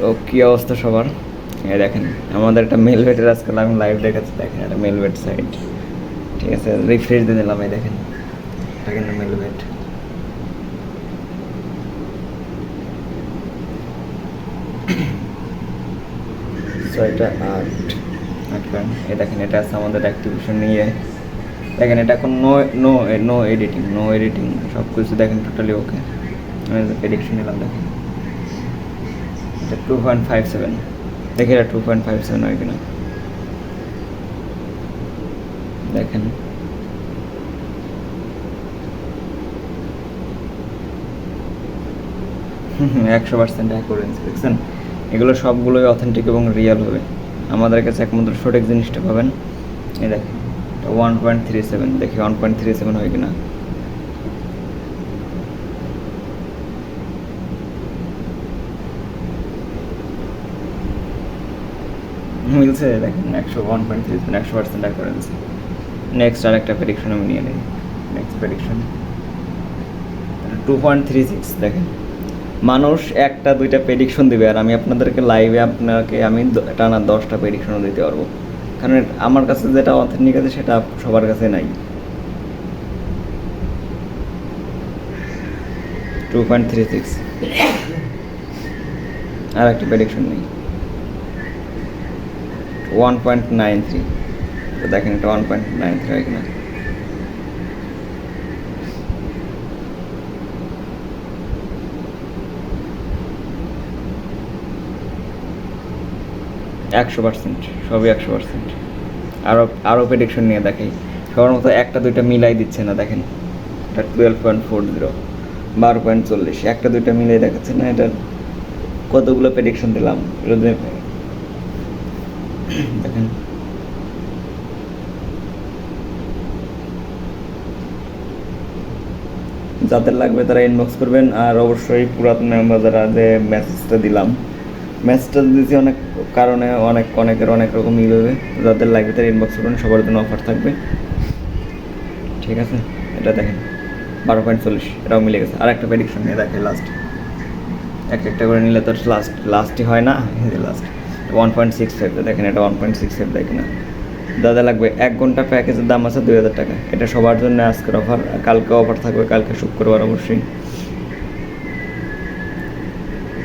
তো কী অবস্থা সবার? এই দেখেন আমাদের একটা মেল ওয়েটের আজকাল আমি লাইভ দেখাচ্ছি, দেখেন একটা মেল ওয়েট সাইট, ঠিক আছে, রিফ্রেশ দিয়ে দিলাম, এই দেখেন এটা কিন্তু মেল ওয়েট। ছয়টা আট পয়েন্ট, এই দেখেন এটা আছে আমাদের অ্যাক্টিভেশন নিয়ে, দেখেন এটা এখন নো নো নো এডিটিং সব কিছু দেখেন টোটালি ওকে। আমি প্রেডিকশন নিলাম, দেখেন এটা 2.57, দেখি এটা 2.57 হয় কিনা, দেখেন 100% অ্যাকুরেন্সি, দেখছেন এগুলো সবগুলোই অথেন্টিক এবং রিয়েল হবে। আমাদের কাছে একমাত্র সঠিক জিনিসটা পাবেন। এই দেখেন 1.37, দেখি 1.37 হয় কিনা, মিলছে, দেখেন 101.37, 100% অ্যাকুরেন্সি। নেক্সট আর একটা প্রেডিকশন আমি নিয়ে নিই, নেক্সট প্রেডিকশন 2.36, দেখেন মানুষ একটা দুইটা প্রেডিকশন দিবে আর আমি আপনাদেরকে লাইভে আমি টানা 10টা প্রেডিকশনও দিতে পারবো, কারণ আমার কাছে যেটা অথেন্টিক আছে সেটা সবার কাছে নাই। 2.36, আর একটা প্রেডিকশন নেই 1.93, তো দেখেন এটা 1.93 হয় কিনা, একশো পার্সেন্ট, সবই 100%। আরও প্রেডিকশন নিয়ে দেখাই, সবার মতো একটা দুইটা মিলাই দিচ্ছে না, দেখেন এটা 12.40, 12.40, একটা দুইটা মিলাই দেখাচ্ছে না। এটার কতগুলো প্রেডিকশন দিলাম দেখেন, যাদের লাগবে তারা ইনবক্স করবেন। আর অবশ্যই পুরাতন মেম্বার যারা যে মেসেজটা দিলাম, মেসেজটা দিয়েছি অনেক কারণে, অনেকের অনেক রকম মিল হবে, যাদের লাগবে তারা ইনবক্স করবেন, সবার জন্য অফার থাকবে, ঠিক আছে। এটা দেখেন 12.40, এটাও মিলে গেছে। আর একটা প্রেডিকশন নিয়ে দেখে লাস্ট, একটা করে নিলে তো লাস্টই হয় না, লাস্ট 1.65, দেখেন এটা 1.65 দেখেন না। দাদা লাগবে 1 ঘন্টা প্যাকেজের দাম আছে 2000 টাকা, এটা সবার জন্য আজকের অফার, কালকে অফার থাকবে, কালকে শুক্রবার অবশ্যই।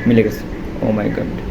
মিলে গেছে, ও মাই গড।